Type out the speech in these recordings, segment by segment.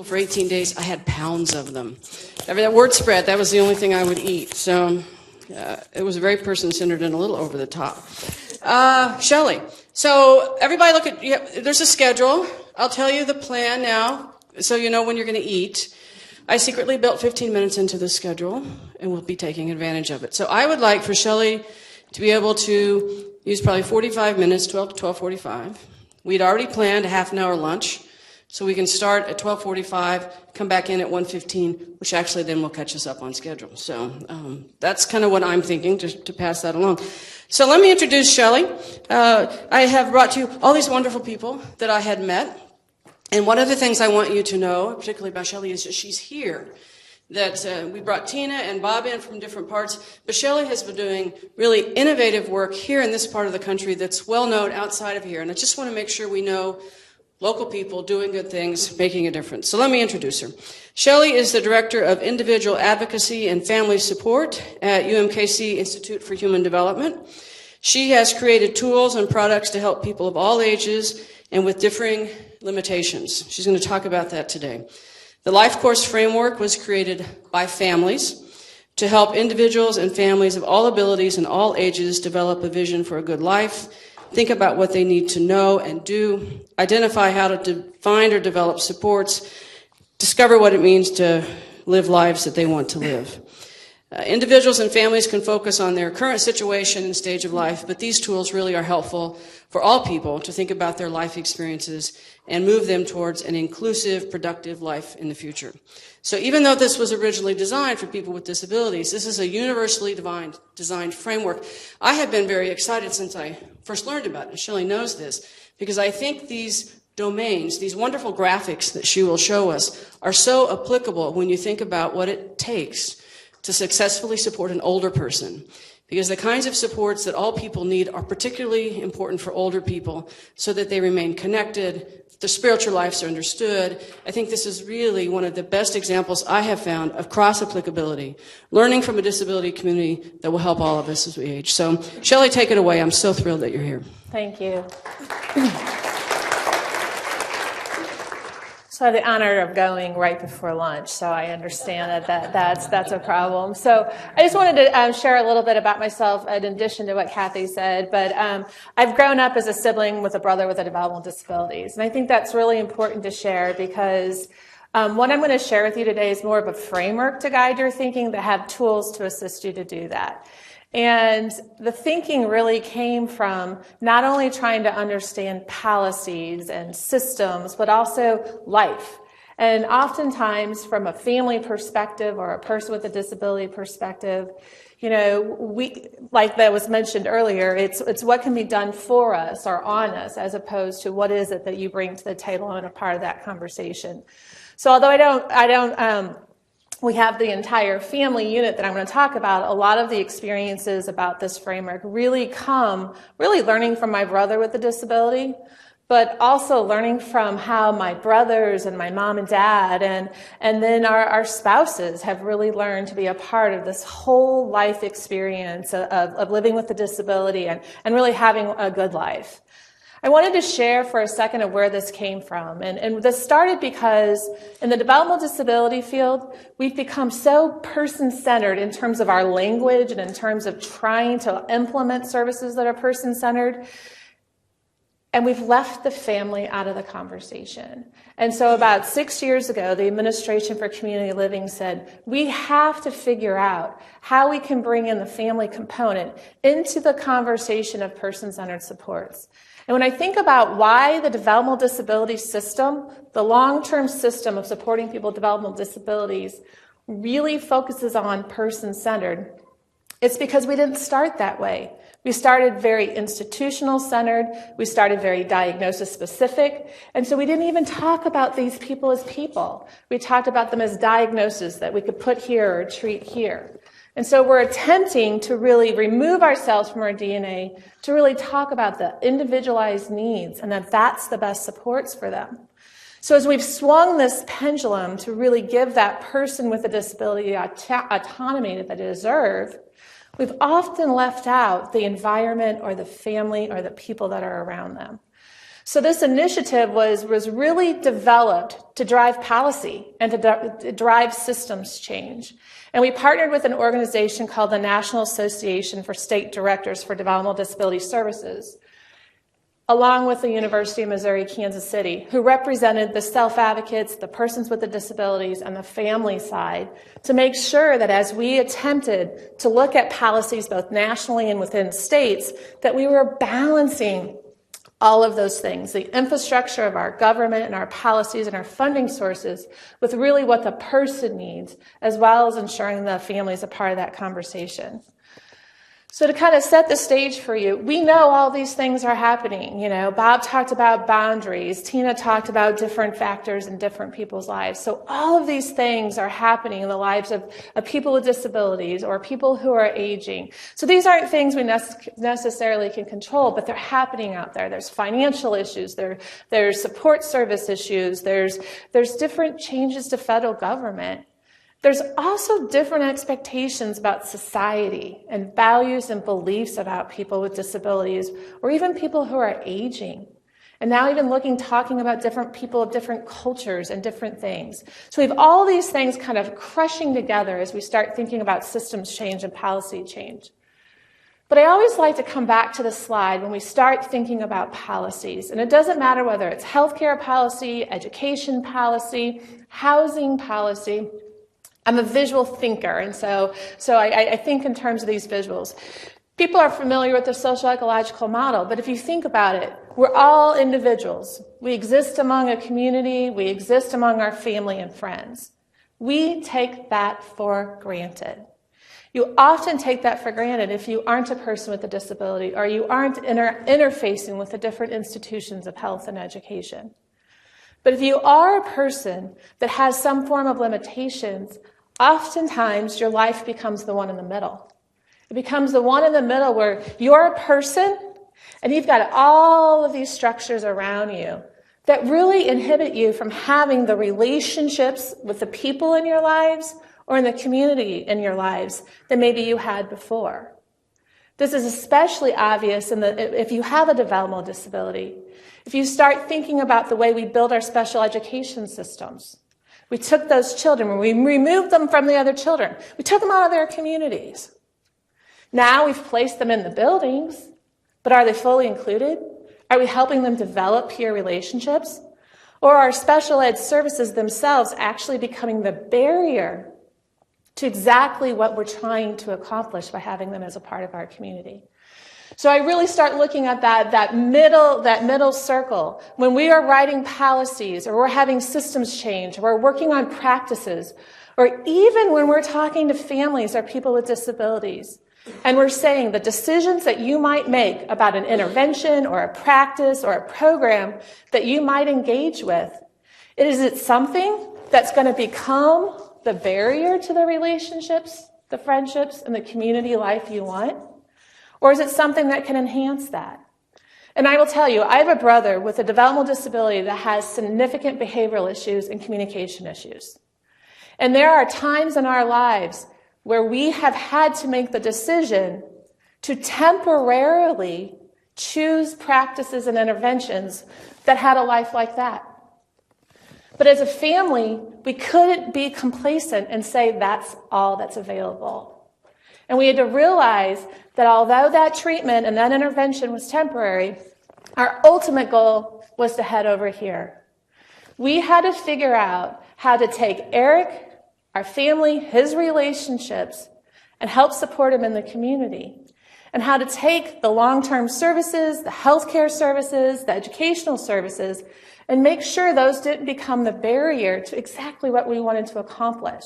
For 18 days, I had pounds of them. That word spread, that was the only thing I would eat. So it was very person-centered and a little over the top. Shelley, so everybody look at, there's a schedule. I'll tell you the plan now so you know when you're going to eat. I secretly built 15 minutes into the schedule, and we'll be taking advantage of it. So I would like for Shelley to be able to use probably 45 minutes, 12 to 12:45. We'd already planned a half an hour lunch. So we can start at 12:45, come back in at 1:15, which actually then will catch us up on schedule. So that's kind of what I'm thinking, to pass that along. So let me introduce Shelley. I have brought to you all these wonderful people that I had met. And one of the things I want you to know, particularly about Shelley, is that she's here. That we brought Tina and Bob in from different parts, but Shelley has been doing really innovative work here in this part of the country that's well known outside of here. And I just want to make sure we know local people doing good things, making a difference. So let me introduce her. Shelley is the Director of Individual Advocacy and Family Support at UMKC Institute for Human Development. She has created tools and products to help people of all ages and with differing limitations. She's going to talk about that today. The Life Course Framework was created by families to help individuals and families of all abilities and all ages develop a vision for a good life, think about what they need to know and do, identify how to find or develop supports, discover what it means to live lives that they want to live. Individuals and families can focus on their current situation and stage of life, but these tools really are helpful for all people to think about their life experiences and move them towards an inclusive, productive life in the future. So even though this was originally designed for people with disabilities, this is a universally designed framework. I have been very excited since I first learned about it, and Shelley knows this, because I think these domains, these wonderful graphics that she will show us, are so applicable when you think about what it takes to successfully support an older person. Because the kinds of supports that all people need are particularly important for older people so that they remain connected, their spiritual lives are understood. I think this is really one of the best examples I have found of cross-applicability, learning from a disability community that will help all of us as we age. So, Shelley, take it away. I'm so thrilled that you're here. Thank you. So I have the honor of going right before lunch, so I understand that's a problem. So I just wanted to share a little bit about myself in addition to what Kathy said. But I've grown up as a sibling with a brother with a developmental disabilities. And I think that's really important to share because what I'm going to share with you today is more of a framework to guide your thinking that have tools to assist you to do that. And the thinking really came from not only trying to understand policies and systems, but also life. And oftentimes from a family perspective or a person with a disability perspective, you know, we, like that was mentioned earlier, it's what can be done for us or on us as opposed to what is it that you bring to the table and a part of that conversation. So although we have the entire family unit that I'm going to talk about, a lot of the experiences about this framework really learning from my brother with a disability, but also learning from how my brothers and my mom and dad and then our spouses have really learned to be a part of this whole life experience of living with a disability and really having a good life. I wanted to share for a second of where this came from. And this started because in the developmental disability field, we've become so person-centered in terms of our language and in terms of trying to implement services that are person-centered. And we've left the family out of the conversation. And so about 6 years ago, the Administration for Community Living said, we have to figure out how we can bring in the family component into the conversation of person-centered supports. And when I think about why the developmental disability system, the long-term system of supporting people with developmental disabilities, really focuses on person-centered, it's because we didn't start that way. We started very institutional-centered. We started very diagnosis-specific. And so we didn't even talk about these people as people. We talked about them as diagnoses that we could put here or treat here. And so we're attempting to really remove ourselves from our DNA to really talk about the individualized needs and that that's the best supports for them. So as we've swung this pendulum to really give that person with a disability autonomy that they deserve, we've often left out the environment or the family or the people that are around them. So this initiative was really developed to drive policy and to drive systems change. And we partnered with an organization called the National Association for State Directors for Developmental Disability Services, along with the University of Missouri, Kansas City, who represented the self-advocates, the persons with the disabilities, and the family side, to make sure that as we attempted to look at policies both nationally and within states, that we were balancing all of those things, the infrastructure of our government and our policies and our funding sources, with really what the person needs, as well as ensuring the family is a part of that conversation. So to kind of set the stage for you, we know all these things are happening. You know, Bob talked about boundaries. Tina talked about different factors in different people's lives. So all of these things are happening in the lives of people with disabilities or people who are aging. So these aren't things we necessarily can control, but they're happening out there. There's financial issues. There's support service issues. There's different changes to federal government. There's also different expectations about society and values and beliefs about people with disabilities, or even people who are aging. And now even talking about different people of different cultures and different things. So we have all these things kind of crushing together as we start thinking about systems change and policy change. But I always like to come back to the slide when we start thinking about policies. And it doesn't matter whether it's healthcare policy, education policy, housing policy. I'm a visual thinker, and so I think in terms of these visuals. People are familiar with the social ecological model, but if you think about it, we're all individuals. We exist among a community. We exist among our family and friends. We take that for granted. You often take that for granted if you aren't a person with a disability or you aren't interfacing with the different institutions of health and education. But if you are a person that has some form of limitations, oftentimes your life becomes the one in the middle. It becomes the one in the middle where you're a person and you've got all of these structures around you that really inhibit you from having the relationships with the people in your lives or in the community in your lives that maybe you had before. This is especially obvious if you have a developmental disability. If you start thinking about the way we build our special education systems. We took those children and we removed them from the other children. We took them out of their communities. Now we've placed them in the buildings, but are they fully included? Are we helping them develop peer relationships? Or are special ed services themselves actually becoming the barrier to exactly what we're trying to accomplish by having them as a part of our community? So I really start looking at that middle circle. When we are writing policies, or we're having systems change, or we're working on practices, or even when we're talking to families or people with disabilities, and we're saying the decisions that you might make about an intervention or a practice or a program that you might engage with, is it something that's going to become the barrier to the relationships, the friendships, and the community life you want? Or is it something that can enhance that? And I will tell you, I have a brother with a developmental disability that has significant behavioral issues and communication issues. And there are times in our lives where we have had to make the decision to temporarily choose practices and interventions that had a life like that. But as a family, we couldn't be complacent and say that's all that's available. And we had to realize that although that treatment and that intervention was temporary, our ultimate goal was to head over here. We had to figure out how to take Eric, our family, his relationships, and help support him in the community. And how to take the long-term services, the healthcare services, the educational services, and make sure those didn't become the barrier to exactly what we wanted to accomplish.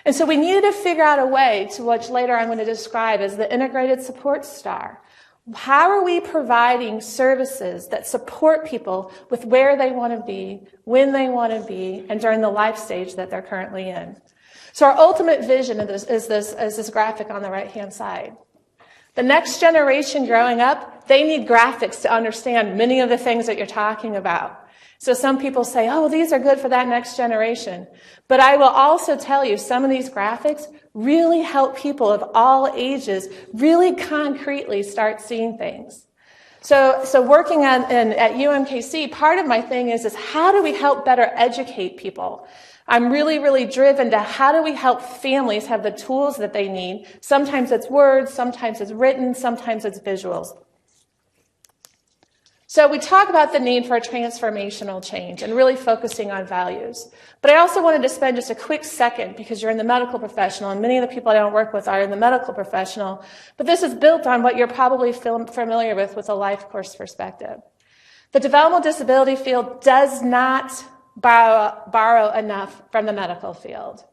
And so we needed to figure out a way to which later I'm going to describe as the integrated support star. How are we providing services that support people with where they want to be, when they want to be, and during the life stage that they're currently in? So our ultimate vision of this is this graphic on the right-hand side. The next generation growing up, they need graphics to understand many of the things that you're talking about. So some people say, oh, these are good for that next generation. But I will also tell you, some of these graphics really help people of all ages really concretely start seeing things. So working at UMKC, part of my thing is how do we help better educate people? I'm really, really driven to how do we help families have the tools that they need. Sometimes it's words, sometimes it's written, sometimes it's visuals. So we talk about the need for a transformational change and really focusing on values. But I also wanted to spend just a quick second, because you're in the medical professional, and many of the people I don't work with are in the medical professional, but this is built on what you're probably familiar with a life course perspective. The developmental disability field does not borrow enough from the medical field.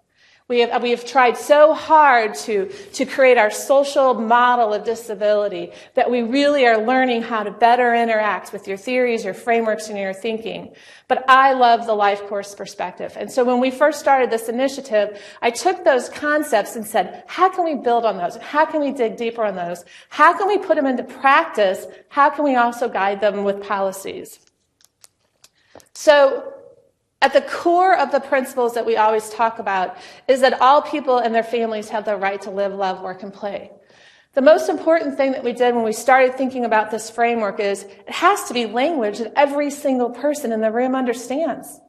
We have tried so hard to create our social model of disability that we really are learning how to better interact with your theories, your frameworks, and your thinking. But I love the life course perspective. And so when we first started this initiative, I took those concepts and said, how can we build on those? How can we dig deeper on those? How can we put them into practice? How can we also guide them with policies? So at the core of the principles that we always talk about is that all people and their families have the right to live, love, work, and play. The most important thing that we did when we started thinking about this framework is it has to be language that every single person in the room understands.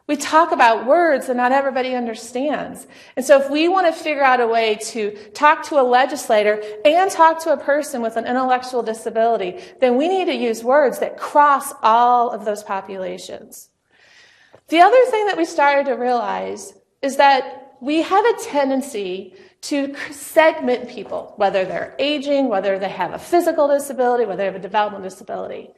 We talk about words that not everybody understands. And so if we want to figure out a way to talk to a legislator and talk to a person with an intellectual disability, then we need to use words that cross all of those populations. The other thing that we started to realize is that we have a tendency to segment people, whether they're aging, whether they have a physical disability, whether they have a developmental disability.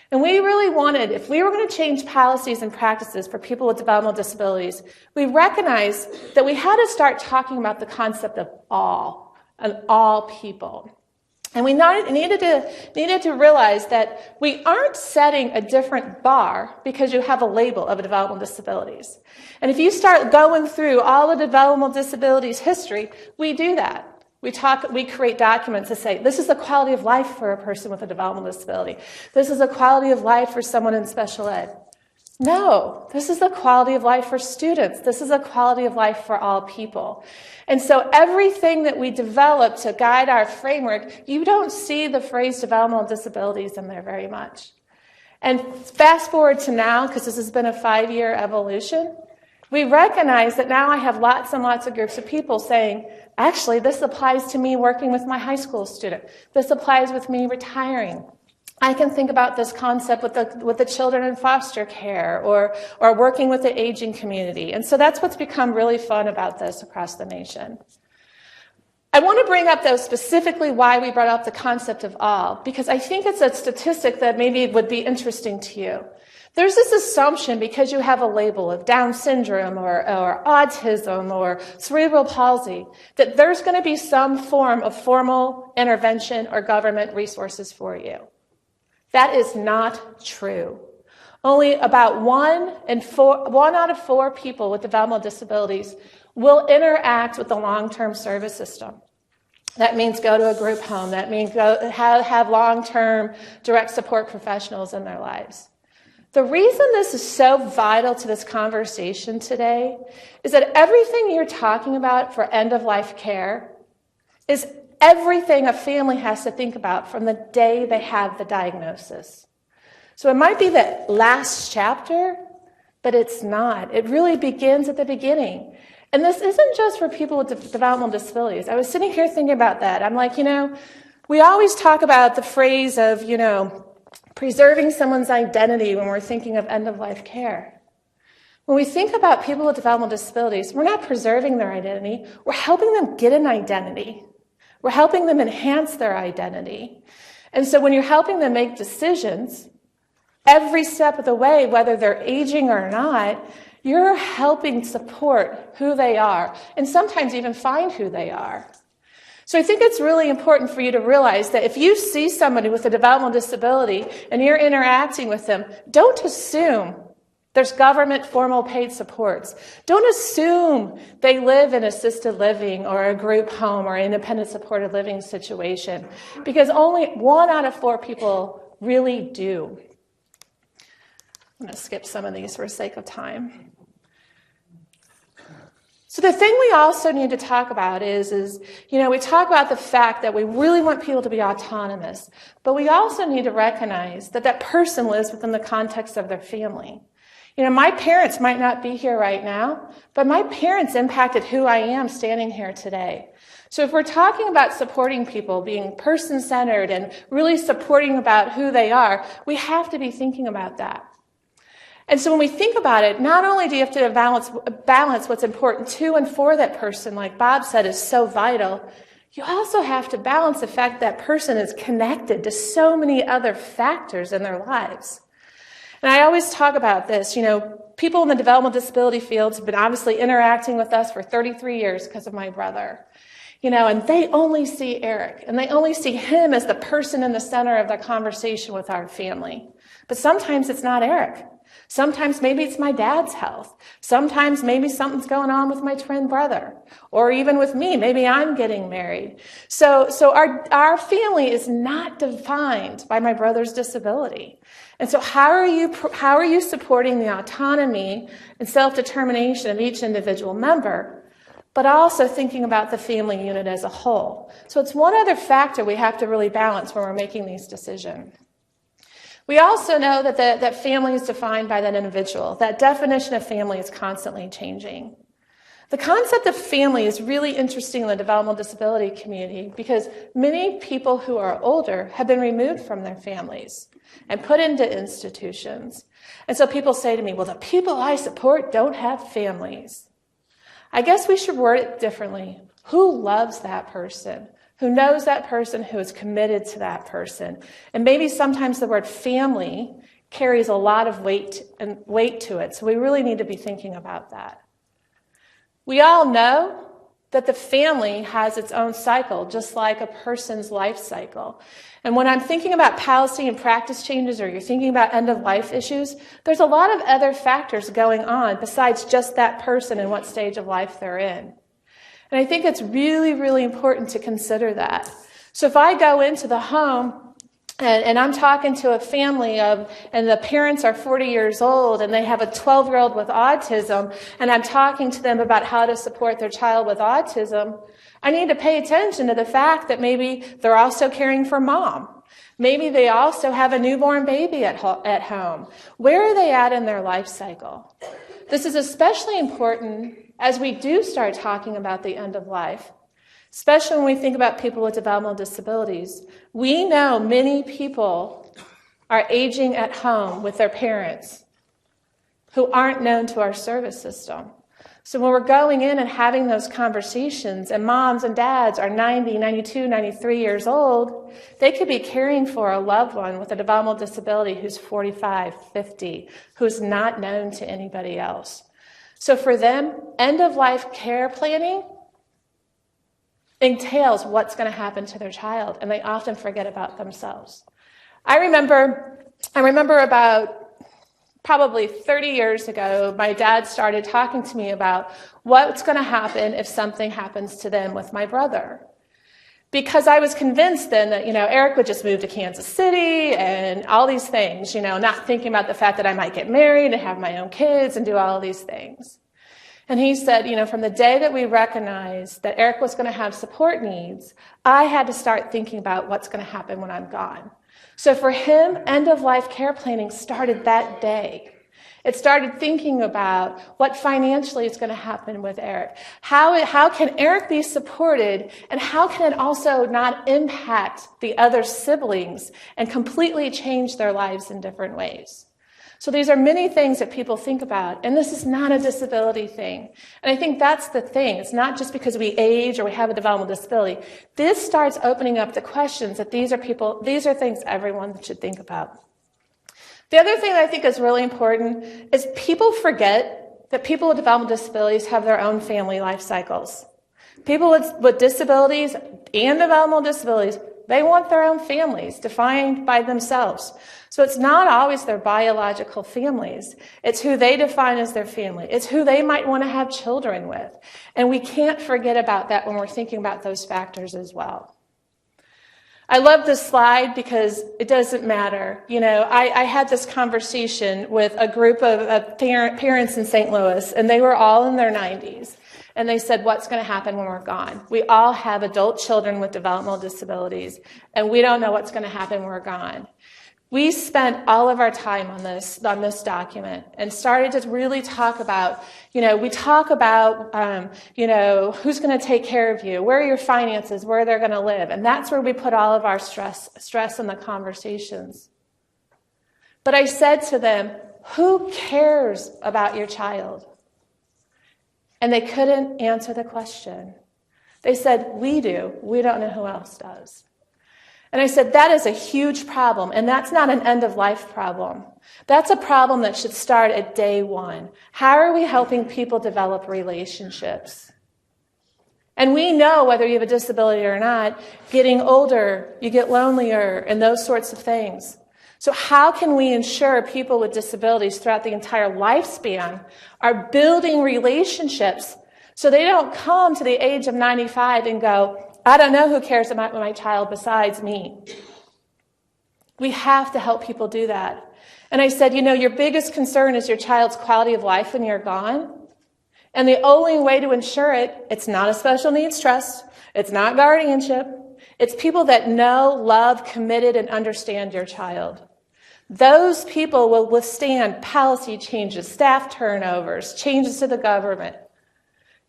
And we really wanted, if we were going to change policies and practices for people with developmental disabilities, we recognized that we had to start talking about the concept of all people. And we needed to realize that we aren't setting a different bar because you have a label of developmental disabilities. And if you start going through all the developmental disabilities history, we do that. We create documents that say, this is the quality of life for a person with a developmental disability. This is the quality of life for someone in special ed. No, this is the quality of life for students. This is the quality of life for all people. And so everything that we develop to guide our framework, you don't see the phrase developmental disabilities in there very much. And fast forward to now, because this has been a 5-year evolution, we recognize that now I have lots and lots of groups of people saying, actually, this applies to me working with my high school student. This applies with me retiring. I can think about this concept with the children in foster care or working with the aging community. And so that's what's become really fun about this across the nation. I want to bring up, though, specifically why we brought up the concept of all, because I think it's a statistic that maybe would be interesting to you. There's this assumption because you have a label of Down syndrome or autism or cerebral palsy that there's going to be some form of formal intervention or government resources for you. That is not true. Only about one out of four people with developmental disabilities will interact with the long-term service system. That means go to a group home. That means have long-term direct support professionals in their lives. The reason this is so vital to this conversation today is that everything you're talking about for end-of-life care is everything a family has to think about from the day they have the diagnosis. So it might be the last chapter, but it's not. It really begins at the beginning. And this isn't just for people with developmental disabilities. I was sitting here thinking about that. I'm like, we always talk about the phrase of, preserving someone's identity when we're thinking of end-of-life care. When we think about people with developmental disabilities, we're not preserving their identity. We're helping them get an identity. We're helping them enhance their identity. And so when you're helping them make decisions, every step of the way, whether they're aging or not, you're helping support who they are and sometimes even find who they are. So I think it's really important for you to realize that if you see somebody with a developmental disability and you're interacting with them, don't assume there's government formal paid supports. Don't assume they live in assisted living or a group home or independent supported living situation, because only 1 out of 4 people really do. I'm going to skip some of these for the sake of time. So the thing we also need to talk about is, we talk about the fact that we really want people to be autonomous, but we also need to recognize that that person lives within the context of their family. My parents might not be here right now, but my parents impacted who I am standing here today. So if we're talking about supporting people, being person-centered and really supporting about who they are, we have to be thinking about that. And so when we think about it, not only do you have to balance what's important to and for that person, like Bob said, is so vital, you also have to balance the fact that person is connected to so many other factors in their lives. And I always talk about this, people in the developmental disability fields have been obviously interacting with us for 33 years because of my brother. And they only see Eric, and they only see him as the person in the center of the conversation with our family. But sometimes it's not Eric. Sometimes maybe it's my dad's health. Sometimes maybe something's going on with my twin brother, or even with me. Maybe I'm getting married. So our family is not defined by my brother's disability. And so how are you supporting the autonomy and self-determination of each individual member, but also thinking about the family unit as a whole? So it's one other factor we have to really balance when we're making these decisions. We also know that family is defined by that individual. That definition of family is constantly changing. The concept of family is really interesting in the developmental disability community because many people who are older have been removed from their families and put into institutions. And so people say to me, well, the people I support don't have families. I guess we should word it differently. Who loves that person? Who knows that person, who is committed to that person? And maybe sometimes the word family carries a lot of weight to it. So we really need to be thinking about that. We all know that the family has its own cycle, just like a person's life cycle. And when I'm thinking about policy and practice changes, or you're thinking about end-of-life issues, there's a lot of other factors going on besides just that person and what stage of life they're in. And I think it's really, really important to consider that. So if I go into the home and I'm talking to a family and the parents are 40 years old and they have a 12-year-old with autism, and I'm talking to them about how to support their child with autism, I need to pay attention to the fact that maybe they're also caring for mom. Maybe they also have a newborn baby at home. Where are they at in their life cycle? This is especially important as we do start talking about the end of life, especially when we think about people with developmental disabilities. We know many people are aging at home with their parents who aren't known to our service system. So when we're going in and having those conversations, and moms and dads are 90, 92, 93 years old, they could be caring for a loved one with a developmental disability who's 45, 50, who's not known to anybody else. So for them, end-of-life care planning entails what's going to happen to their child, and they often forget about themselves. I remember about probably 30 years ago, my dad started talking to me about what's going to happen if something happens to them with my brother. Because I was convinced then that, Eric would just move to Kansas City and all these things, not thinking about the fact that I might get married and have my own kids and do all of these things. And he said, from the day that we recognized that Eric was going to have support needs, I had to start thinking about what's going to happen when I'm gone. So for him, end-of-life care planning started that day. It started thinking about what financially is going to happen with Eric. How can Eric be supported, and how can it also not impact the other siblings and completely change their lives in different ways? So these are many things that people think about, and this is not a disability thing. And I think that's the thing. It's not just because we age or we have a developmental disability. This starts opening up the questions that these are things everyone should think about. The other thing that I think is really important is people forget that people with developmental disabilities have their own family life cycles. People with disabilities and developmental disabilities, they want their own families defined by themselves. So it's not always their biological families. It's who they define as their family. It's who they might want to have children with. And we can't forget about that when we're thinking about those factors as well. I love this slide because it doesn't matter. I had this conversation with a group of parents in St. Louis, and they were all in their 90s. And they said, what's going to happen when we're gone? We all have adult children with developmental disabilities, and we don't know what's going to happen when we're gone. We spent all of our time on this document and started to really talk about, we talk about, who's going to take care of you, where are your finances, where they're going to live. And that's where we put all of our stress in the conversations. But I said to them, who cares about your child? And they couldn't answer the question. They said, we do. We don't know who else does. And I said, that is a huge problem, and that's not an end-of-life problem. That's a problem that should start at day one. How are we helping people develop relationships? And we know, whether you have a disability or not, getting older, you get lonelier, and those sorts of things. So how can we ensure people with disabilities throughout the entire lifespan are building relationships so they don't come to the age of 95 and go, I don't know who cares about my child besides me. We have to help people do that. And I said, your biggest concern is your child's quality of life when you're gone. And the only way to ensure it, it's not a special needs trust. It's not guardianship. It's people that know, love, committed, and understand your child. Those people will withstand policy changes, staff turnovers, changes to the government.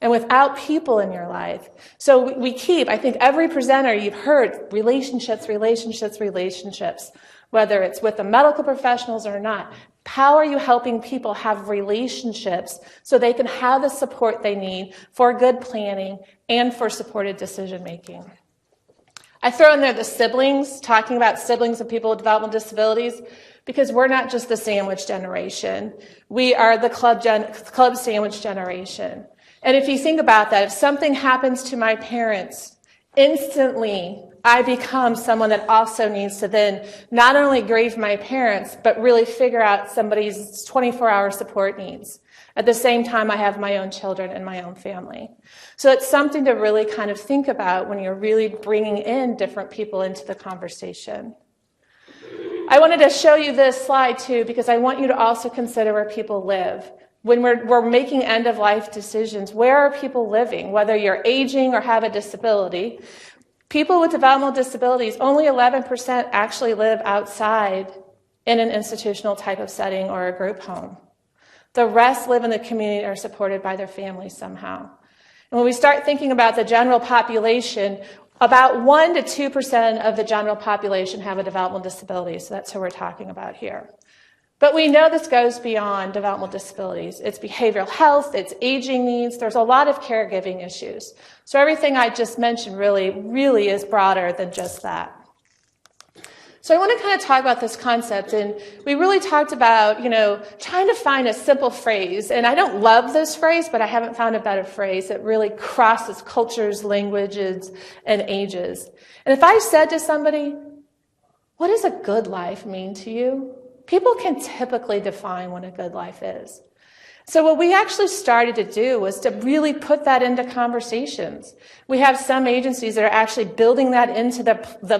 And without people in your life. So we keep, I think every presenter you've heard, relationships, whether it's with the medical professionals or not. How are you helping people have relationships so they can have the support they need for good planning and for supported decision making? I throw in there the siblings, talking about siblings of people with developmental disabilities, because we're not just the sandwich generation. We are the club sandwich generation. And if you think about that, if something happens to my parents, instantly I become someone that also needs to then not only grieve my parents, but really figure out somebody's 24-hour support needs. At the same time, I have my own children and my own family. So it's something to really kind of think about when you're really bringing in different people into the conversation. I wanted to show you this slide too, because I want you to also consider where people live. When we're making end-of-life decisions, where are people living? Whether you're aging or have a disability, people with developmental disabilities, only 11% actually live outside in an institutional type of setting or a group home. The rest live in the community or are supported by their families somehow. And when we start thinking about the general population, about 1 to 2% of the general population have a developmental disability, so that's who we're talking about here. But we know this goes beyond developmental disabilities. It's behavioral health, it's aging needs, there's a lot of caregiving issues. So everything I just mentioned really is broader than just that. So I want to kind of talk about this concept, and we really talked about, trying to find a simple phrase. And I don't love this phrase, but I haven't found a better phrase that really crosses cultures, languages, and ages. And if I said to somebody, what does a good life mean to you? People can typically define what a good life is. So what we actually started to do was to really put that into conversations. We have some agencies that are actually building that into the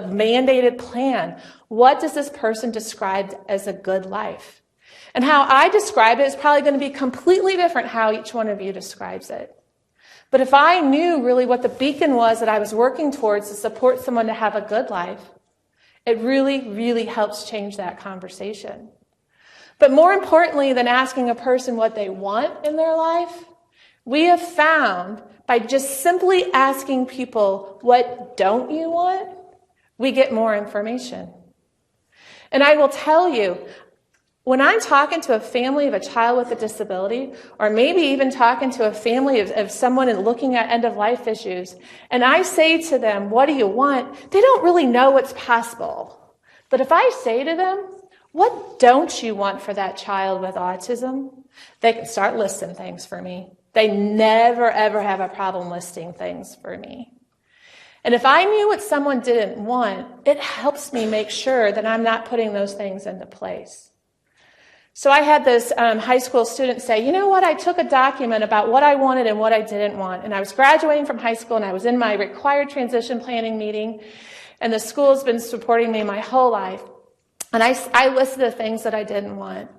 mandated plan. What does this person describe as a good life? And how I describe it is probably going to be completely different how each one of you describes it. But if I knew really what the beacon was that I was working towards to support someone to have a good life, it really helps change that conversation. But more importantly than asking a person what they want in their life, we have found by just simply asking people, what don't you want? We get more information. And I will tell you, when I'm talking to a family of a child with a disability, or maybe even talking to a family of someone and looking at end-of-life issues, and I say to them, what do you want? They don't really know what's possible. But if I say to them, what don't you want for that child with autism? They can start listing things for me. They never, ever have a problem listing things for me. And if I knew what someone didn't want, it helps me make sure that I'm not putting those things into place. So I had this high school student say, you know what, I took a document about what I wanted and what I didn't want. And I was graduating from high school, and I was in my required transition planning meeting, and the school's been supporting me my whole life. And I listed the things that I didn't want.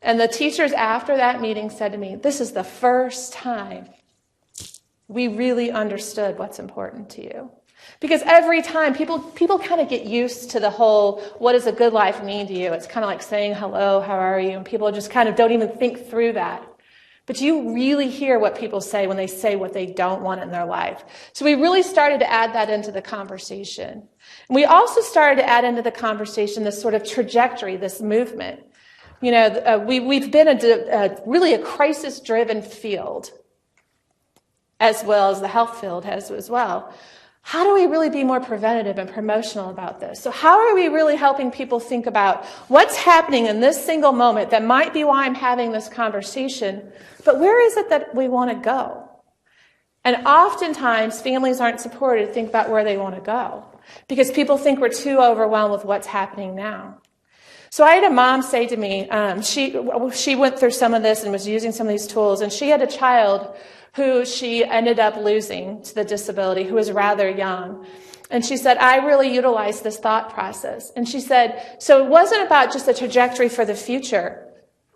And the teachers after that meeting said to me, this is the first time we really understood what's important to you. Because every time people kind of get used to the whole, what does a good life mean to you? It's kind of like saying hello, how are you? And people just kind of don't even think through that. But you really hear what people say when they say what they don't want in their life. So we really started to add that into the conversation. And we also started to add into the conversation this sort of trajectory, this movement. You know, we've been really a crisis-driven field, as well as the health field has as well. How do we really be more preventative and promotional about this? So how are we really helping people think about what's happening in this single moment that might be why I'm having this conversation, but where is it that we want to go? And oftentimes, families aren't supported to think about where they want to go because people think we're too overwhelmed with what's happening now. So I had a mom say to me, she went through some of this and was using some of these tools, and she had a child who she ended up losing to the disability, who was rather young. And she said, I really utilized this thought process. And she said, so it wasn't about just a trajectory for the future.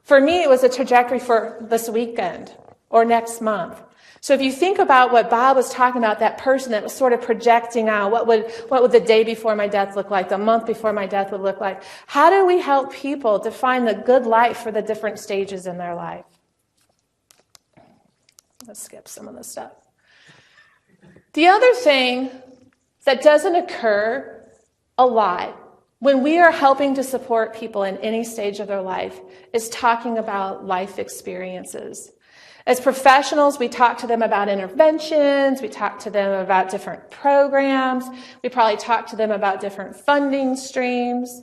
For me, it was a trajectory for this weekend or next month. So if you think about what Bob was talking about, that person that was sort of projecting out, what would the day before my death look like, the month before my death would look like? How do we help people define the good life for the different stages in their life? Let's skip some of this stuff. The other thing that doesn't occur a lot when we are helping to support people in any stage of their life is talking about life experiences. As professionals, we talk to them about interventions, we talk to them about different programs, we probably talk to them about different funding streams.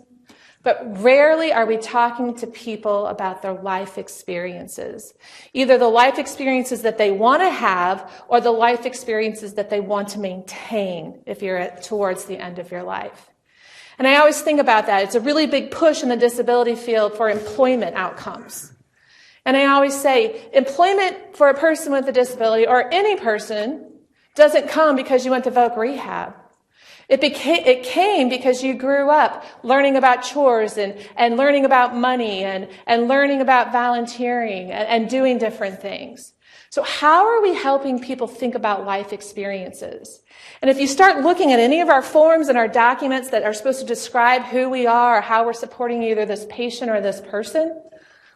But rarely are we talking to people about their life experiences, either the life experiences that they want to have or the life experiences that they want to maintain if you're towards the end of your life. And I always think about that. It's a really big push in the disability field for employment outcomes. And I always say employment for a person with a disability or any person doesn't come because you went to voc rehab. It came because you grew up learning about chores and learning about money and learning about volunteering and doing different things. So how are we helping people think about life experiences? And if you start looking at any of our forms and our documents that are supposed to describe who we are or how we're supporting either this patient or this person,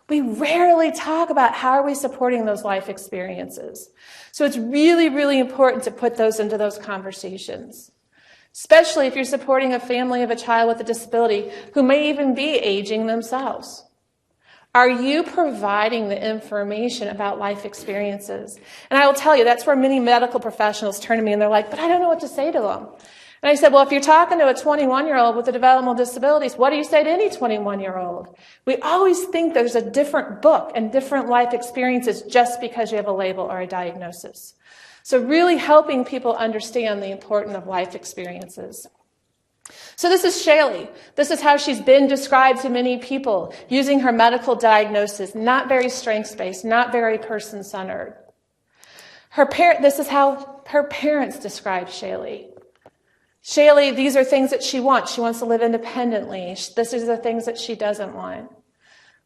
we rarely talk about how are we supporting those life experiences. So it's really, really important to put those into those conversations. Especially if you're supporting a family of a child with a disability who may even be aging themselves. Are you providing the information about life experiences? And I will tell you, that's where many medical professionals turn to me and they're like, but I don't know what to say to them. And I said, well, if you're talking to a 21-year-old with a developmental disabilities, what do you say to any 21-year-old? We always think there's a different book and different life experiences just because you have a label or a diagnosis. So really helping people understand the importance of life experiences. So this is Shaylee. This is how she's been described to many people using her medical diagnosis, not very strengths-based, not very person-centered. This is how her parents describe Shaylee. Shaylee, these are things that she wants. She wants to live independently. These are the things that she doesn't want.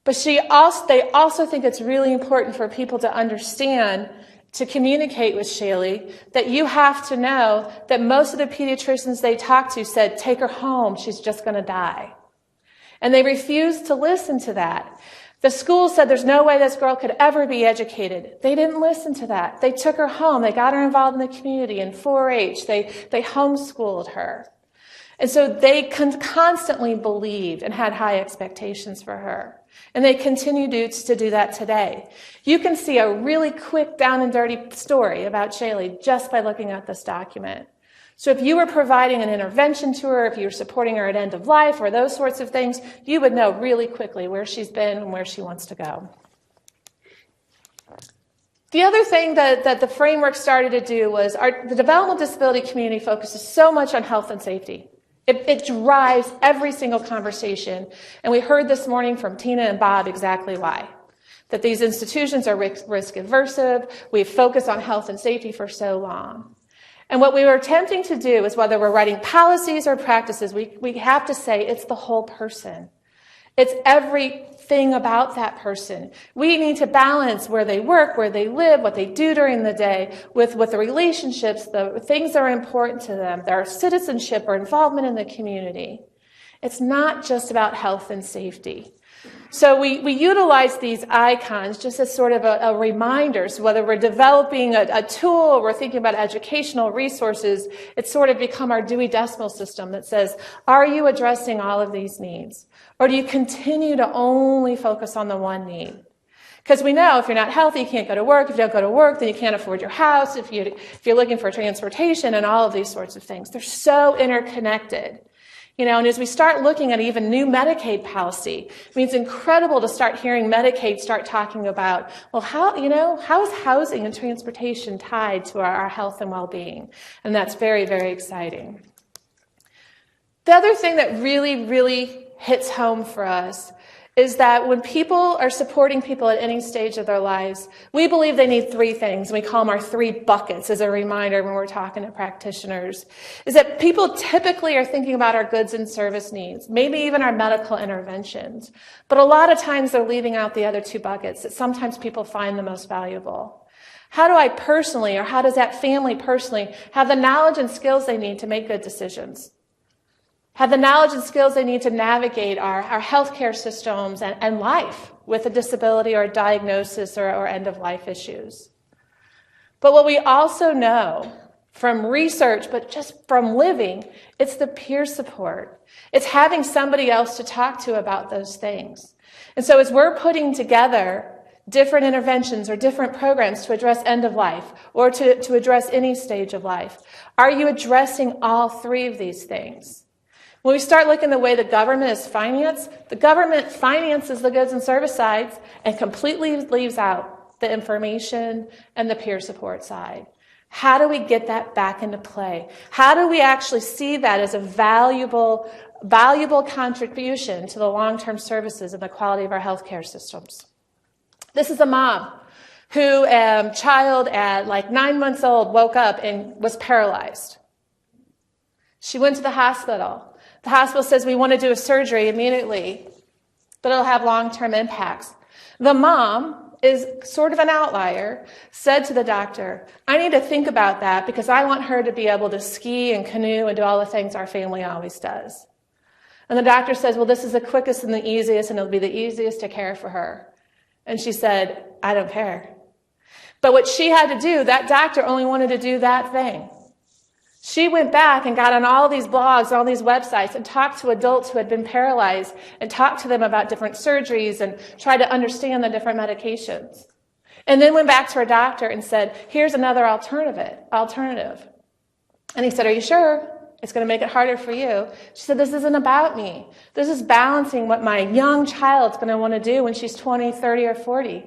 But they also think it's really important for people to understand, to communicate with Shaylee, that you have to know that most of the pediatricians they talked to said, take her home, she's just going to die. And they refused to listen to that. The school said there's no way this girl could ever be educated. They didn't listen to that. They took her home. They got her involved in the community, in 4-H. They homeschooled her. And so they constantly believed and had high expectations for her. And they continue to do that today. You can see a really quick down and dirty story about Shaylee just by looking at this document. So if you were providing an intervention to her, if you were supporting her at end of life or those sorts of things, you would know really quickly where she's been and where she wants to go. The other thing that the framework started to do was the developmental disability community focuses so much on health and safety. It drives every single conversation. And we heard this morning from Tina and Bob exactly why. That these institutions are risk aversive. We've focused on health and safety for so long. And what we were attempting to do is, whether we're writing policies or practices, we have to say it's the whole person. It's everything about that person. We need to balance where they work, where they live, what they do during the day, with the relationships, the things that are important to them, their citizenship or involvement in the community. It's not just about health and safety. So we utilize these icons just as sort of a reminder. So whether we're developing a tool or we're thinking about educational resources, it's sort of become our Dewey Decimal System that says, are you addressing all of these needs? Or do you continue to only focus on the one need? Because we know if you're not healthy, you can't go to work. If you don't go to work, then you can't afford your house. If you're looking for transportation and all of these sorts of things, they're so interconnected. And as we start looking at even new Medicaid policy, I mean, it's incredible to start hearing Medicaid start talking about, well, how is housing and transportation tied to our health and well-being? And that's very, very exciting. The other thing that really, really hits home for us is that when people are supporting people at any stage of their lives, we believe they need three things. We call them our 3 buckets as a reminder when we're talking to practitioners, is that people typically are thinking about our goods and service needs, maybe even our medical interventions. But a lot of times they're leaving out the other 2 buckets that sometimes people find the most valuable. How do I personally, or how does that family personally, have the knowledge and skills they need to make good decisions? Have the knowledge and skills they need to navigate our healthcare systems and life with a disability or a diagnosis or end-of-life issues. But what we also know from research, but just from living, it's the peer support. It's having somebody else to talk to about those things. And so as we're putting together different interventions or different programs to address end of life or to address any stage of life, are you addressing all 3 of these things? When we start looking the way the government is financed, the government finances the goods and service sides and completely leaves out the information and the peer support side. How do we get that back into play? How do we actually see that as a valuable contribution to the long-term services and the quality of our healthcare systems? This is a mom who, child at like 9 months old, woke up and was paralyzed. She went to the hospital. The hospital says, we want to do a surgery immediately, but it'll have long-term impacts. The mom is sort of an outlier, said to the doctor, I need to think about that because I want her to be able to ski and canoe and do all the things our family always does. And the doctor says, well, this is the quickest and the easiest, and it'll be the easiest to care for her. And she said, I don't care. But what she had to do, that doctor only wanted to do that thing. She went back and got on all these blogs, all these websites, and talked to adults who had been paralyzed and talked to them about different surgeries and tried to understand the different medications. And then went back to her doctor and said, here's another alternative. And he said, are you sure? It's going to make it harder for you. She said, this isn't about me. This is balancing what my young child's going to want to do when she's 20, 30, or 40.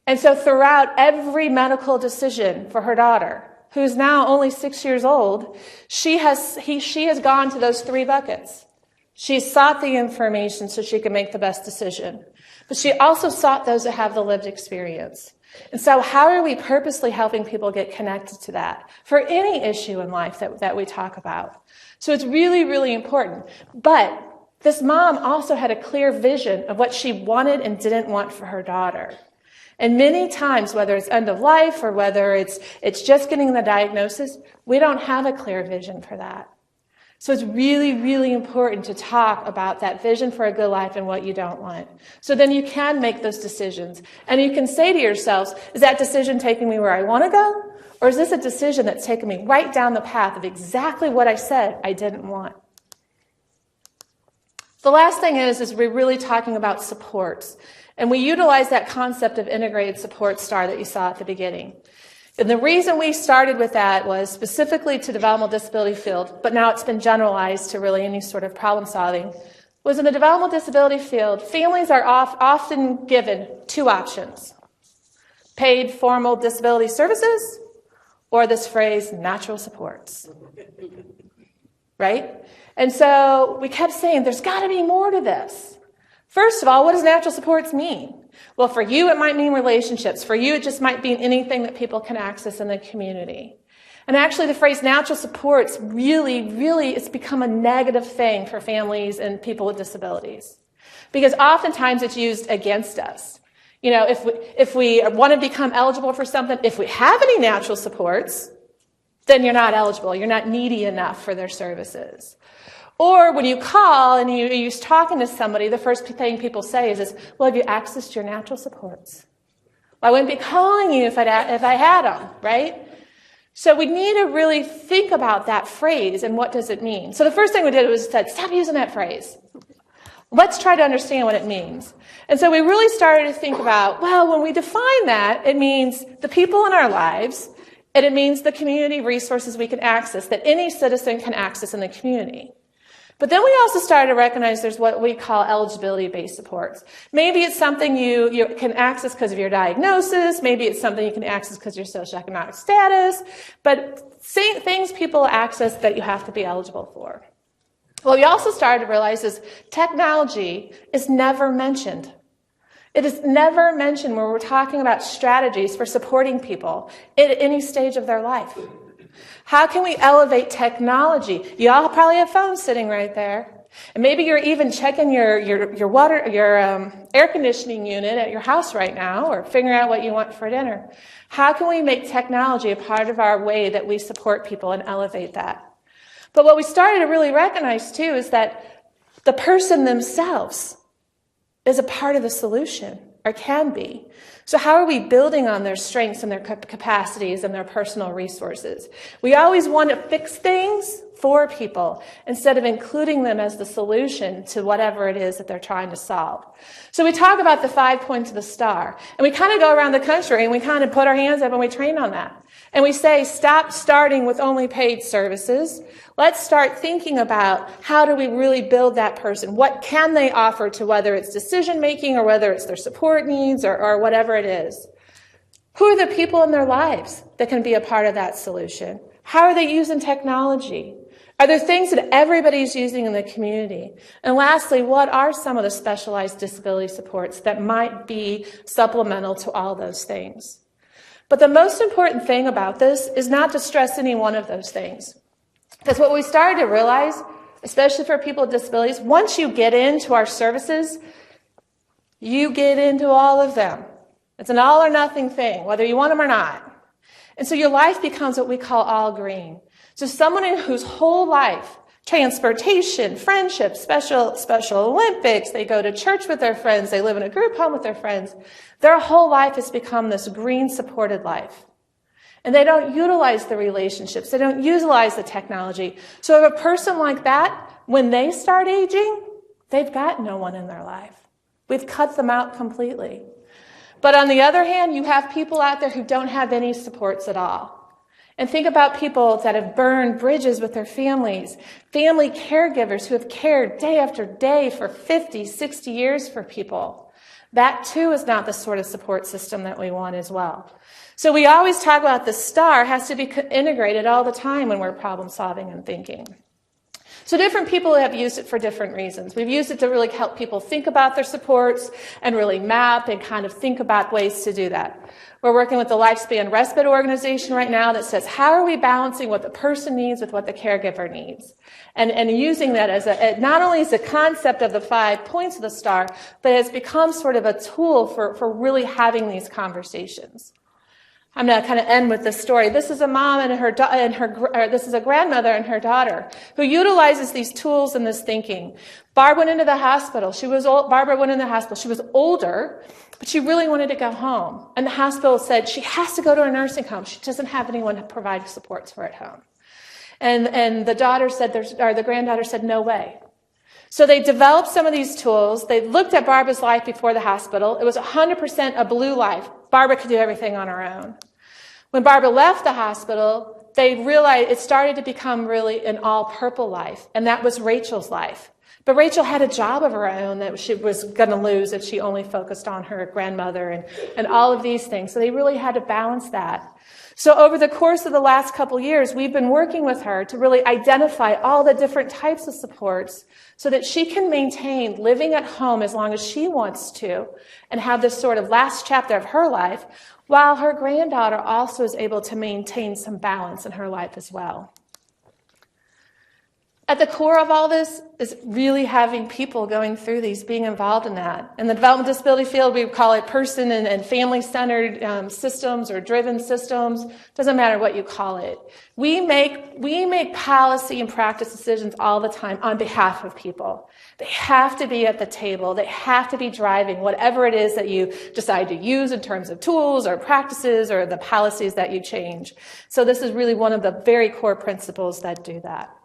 And so throughout every medical decision for her daughter, who's now only 6 years old, she has gone to those 3 buckets. She sought the information so she could make the best decision. But she also sought those that have the lived experience. And so how are we purposely helping people get connected to that for any issue in life that we talk about? So it's really, really important. But this mom also had a clear vision of what she wanted and didn't want for her daughter. And many times, whether it's end of life or whether it's just getting the diagnosis, we don't have a clear vision for that. So it's really, really important to talk about that vision for a good life and what you don't want. So then you can make those decisions. And you can say to yourselves, is that decision taking me where I want to go? Or is this a decision that's taking me right down the path of exactly what I said I didn't want? The last thing is we're really talking about supports. And we utilize that concept of integrated support STAR that you saw at the beginning. And the reason we started with that was specifically to the developmental disability field, but now it's been generalized to really any sort of problem solving, was in the developmental disability field, families are often given 2 options: paid formal disability services or this phrase, natural supports. Right? And so we kept saying, there's got to be more to this. First of all, what does natural supports mean? Well, for you, it might mean relationships. For you, it just might mean anything that people can access in the community. And actually the phrase natural supports really, it's become a negative thing for families and people with disabilities. Because oftentimes it's used against us. You know, if we want to become eligible for something, if we have any natural supports, then you're not eligible. You're not needy enough for their services. Or when you call and you're talking to somebody, the first thing people say is, well, have you accessed your natural supports? Well, I wouldn't be calling you if I had them, right? So we need to really think about that phrase and what does it mean. So the first thing we did was said, stop using that phrase. Let's try to understand what it means. And so we really started to think about, well, when we define that, it means the people in our lives, and it means the community resources we can access, that any citizen can access in the community. But then we also started to recognize there's what we call eligibility-based supports. Maybe it's something you can access because of your diagnosis. Maybe it's something you can access because of your socioeconomic status. But things people access that you have to be eligible for. What we also started to realize is technology is never mentioned. It is never mentioned when we're talking about strategies for supporting people at any stage of their life. How can we elevate technology? You all probably have phones sitting right there. And maybe you're even checking your air conditioning unit at your house right now, or figuring out what you want for dinner. How can we make technology a part of our way that we support people and elevate that? But what we started to really recognize too is that the person themselves is a part of the solution, or can be. So how are we building on their strengths and their capacities and their personal resources? We always want to fix things for people instead of including them as the solution to whatever it is that they're trying to solve. So we talk about the 5 points of the star, and we kind of go around the country and we kind of put our hands up and we train on that. And we say, stop starting with only paid services. Let's start thinking about how do we really build that person? What can they offer to whether it's decision making or whether it's their support needs or whatever it is? Who are the people in their lives that can be a part of that solution? How are they using technology? Are there things that everybody's using in the community? And lastly, what are some of the specialized disability supports that might be supplemental to all those things? But the most important thing about this is not to stress any one of those things. Because what we started to realize, especially for people with disabilities, once you get into our services, you get into all of them. It's an all or nothing thing, whether you want them or not. And so your life becomes what we call all green. So someone in whose whole life, transportation, friendships, Special Olympics, they go to church with their friends, they live in a group home with their friends, their whole life has become this green supported life. And they don't utilize the relationships, they don't utilize the technology. So if a person like that, when they start aging, they've got no one in their life. We've cut them out completely. But on the other hand, you have people out there who don't have any supports at all. And think about people that have burned bridges with their families, family caregivers who have cared day after day for 50, 60 years for people. That too is not the sort of support system that we want as well. So we always talk about the star has to be integrated all the time when we're problem solving and thinking. So different people have used it for different reasons. We've used it to really help people think about their supports and really map and kind of think about ways to do that. We're working with the Lifespan Respite organization right now that says, how are we balancing what the person needs with what the caregiver needs? And using that as not only as a concept of the 5 points of the star, but it's become sort of a tool for really having these conversations. I'm going to kind of end with this story. This is a mom this is a grandmother and her daughter who utilizes these tools and this thinking. Barbara went into the hospital. She was older, but she really wanted to go home. And the hospital said she has to go to a nursing home. She doesn't have anyone to provide supports for at home. And the granddaughter said, no way. So they developed some of these tools. They looked at Barbara's life before the hospital. It was 100% a blue life. Barbara could do everything on her own. When Barbara left the hospital, they realized it started to become really an all purple life. And that was Rachel's life. But Rachel had a job of her own that she was going to lose if she only focused on her grandmother and all of these things. So they really had to balance that. So over the course of the last couple years, we've been working with her to really identify all the different types of supports so that she can maintain living at home as long as she wants to and have this sort of last chapter of her life, while her granddaughter also is able to maintain some balance in her life as well. At the core of all this is really having people going through these, being involved in that. In the development disability field, we call it person and family-centered systems or driven systems. Doesn't matter what you call it. We make policy and practice decisions all the time on behalf of people. They have to be at the table. They have to be driving whatever it is that you decide to use in terms of tools or practices or the policies that you change. So this is really one of the very core principles that do that.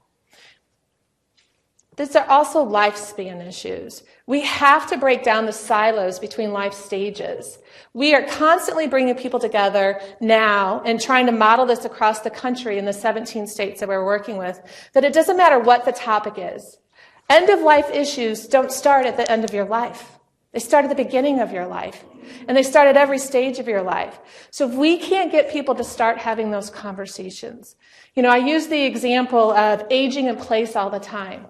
These are also lifespan issues. We have to break down the silos between life stages. We are constantly bringing people together now and trying to model this across the country in the 17 states that we're working with, that it doesn't matter what the topic is. End-of-life issues don't start at the end of your life. They start at the beginning of your life, and they start at every stage of your life. So if we can't get people to start having those conversations, I use the example of aging in place all the time.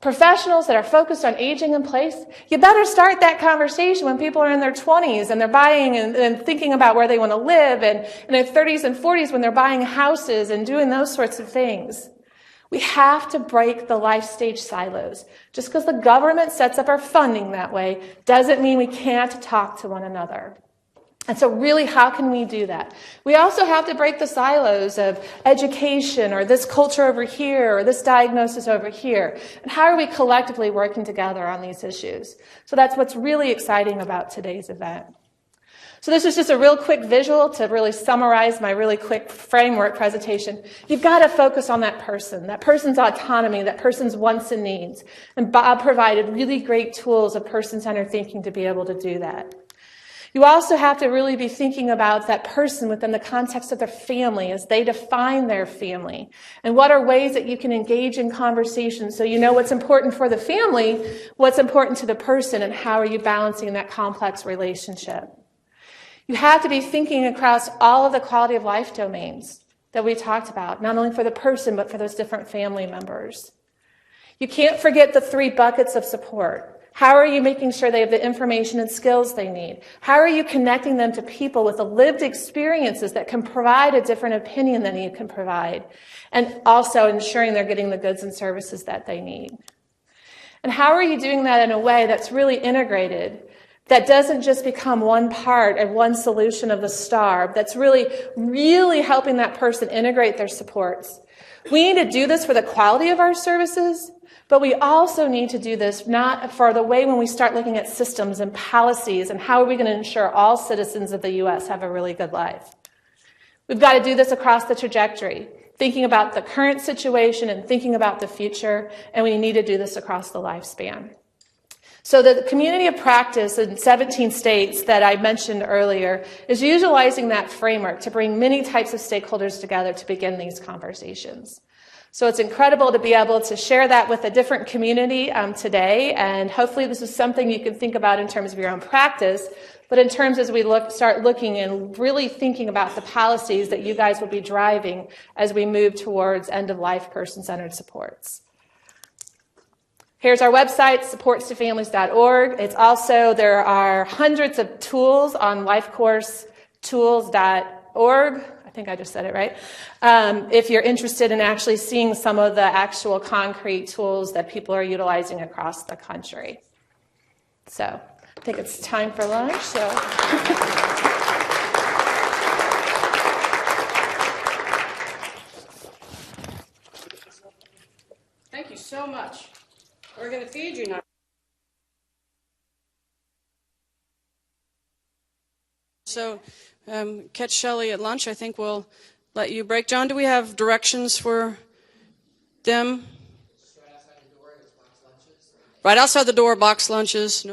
Professionals that are focused on aging in place, you better start that conversation when people are in their 20s and they're buying and thinking about where they want to live, and in their 30s and 40s when they're buying houses and doing those sorts of things. We have to break the life stage silos. Just because the government sets up our funding that way doesn't mean we can't talk to one another. And so really, how can we do that? We also have to break the silos of education or this culture over here or this diagnosis over here. And how are we collectively working together on these issues? So that's what's really exciting about today's event. So this is just a real quick visual to really summarize my really quick framework presentation. You've got to focus on that person's autonomy, that person's wants and needs. And Bob provided really great tools of person-centered thinking to be able to do that. You also have to really be thinking about that person within the context of their family as they define their family. And what are ways that you can engage in conversation so you know what's important for the family, what's important to the person, and how are you balancing that complex relationship. You have to be thinking across all of the quality of life domains that we talked about, not only for the person, but for those different family members. You can't forget the 3 buckets of support. How are you making sure they have the information and skills they need? How are you connecting them to people with the lived experiences that can provide a different opinion than you can provide? And also ensuring they're getting the goods and services that they need. And how are you doing that in a way that's really integrated, that doesn't just become one part and one solution of the star, that's really, really helping that person integrate their supports? We need to do this for the quality of our services, but we also need to do this not for the way when we start looking at systems and policies and how are we going to ensure all citizens of the U.S. have a really good life. We've got to do this across the trajectory, thinking about the current situation and thinking about the future, and we need to do this across the lifespan. So the community of practice in 17 states that I mentioned earlier is utilizing that framework to bring many types of stakeholders together to begin these conversations. So it's incredible to be able to share that with a different community today, and hopefully this is something you can think about in terms of your own practice, but in terms as we start looking and really thinking about the policies that you guys will be driving as we move towards end-of-life person-centered supports. Here's our website, supportstofamilies.org. It's also, there are hundreds of tools on lifecoursetools.org. I think I just said it right. If you're interested in actually seeing some of the actual concrete tools that people are utilizing across the country. So I think it's time for lunch. So. Thank you so much. We're going to feed you now. So catch Shelley at lunch. I think we'll let you break. John, do we have directions for them? Right outside the door, box lunches. No.